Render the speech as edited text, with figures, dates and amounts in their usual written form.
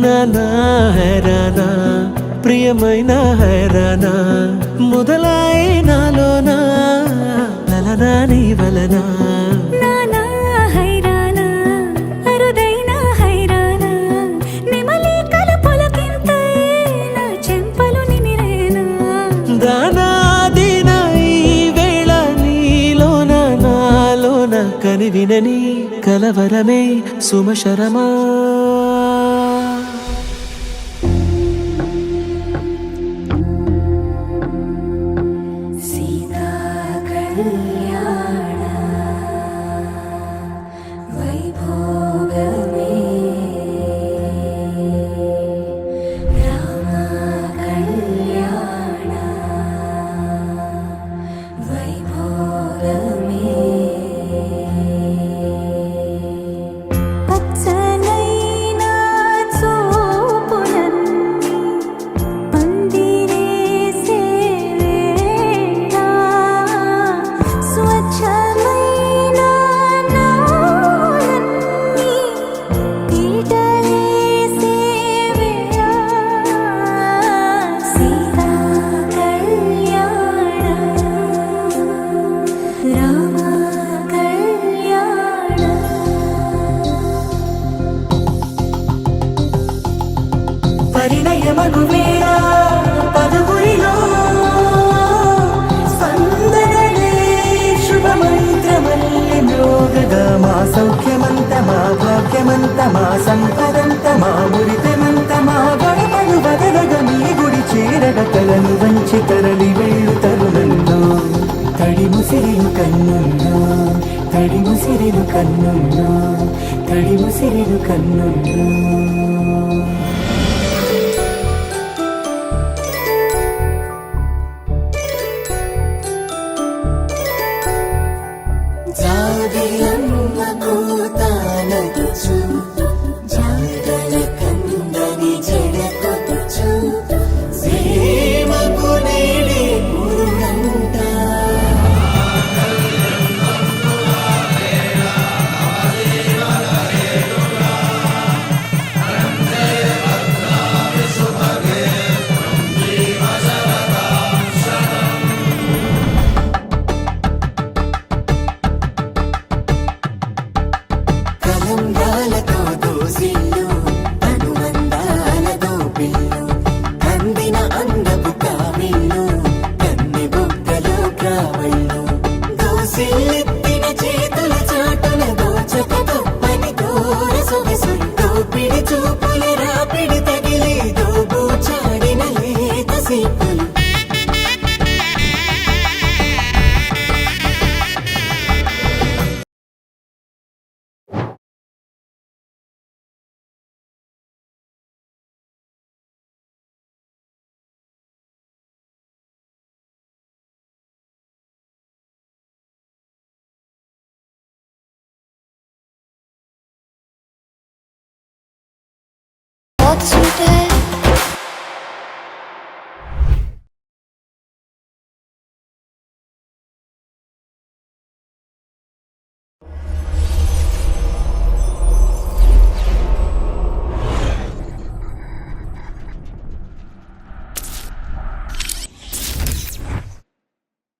నానా హైరానా ప్రియమైన హైరానా మొదలాయి నాలోనా లలనా నీ వలనా నానా హైరానా అరుదైన హైరానా నిమలి కలుపులకింతై నా చెంపలు నిమిరేనా దానా దీనా ఈ వేళ నీలోన నాలోన కనివినని కలవరమే సుమశరమా సీతా కళ్యాణ వైభోగమే రామ కళ్యాణ వైభోగమే పచ్చనైనా చూపులన్నీ పందిరేసే వేళ స్వచ్ఛమైన నాలన్నీ తీటలేసే వేళ సీతా కళ్యాణ రామ కళ్యాణ పరిణయమగు వేళ పదుగురిలో స్పందనలే శుభమంత్రమల్లి మ్రోగగా మా సౌఖ్యమంత మా భాగ్యమంత మా సంపదంత మా మురితమంత మా గడపను బదలగ మీ గుడి చేరగ తలను వంచి తరలి వెళ్ళు తరుణంలో తడి ముసిరిను కన్నుల్లో తడి ముసిరిను కన్నుల్లో తడి ముసిరిను కన్నుల్లో జాబిలమ్మ కూతానదుచు జాగల కందని జడకొతుచు సేమకు నేడే పూర్ణంట కలంబ్రాలతో దోసిల్లు అనుబంధాలతో పిల్లు కందిన అందపు కావిళ్ళు కన్నె బొక్కలో కావళ్ళు దోసిల్లెత్తిన చేతుల చాటుల దోచక తప్పని దూర సొగసులు దోపిడి చూపుల రాపిడి తగిలి దోబూచాడిన లేత సీపులు What's with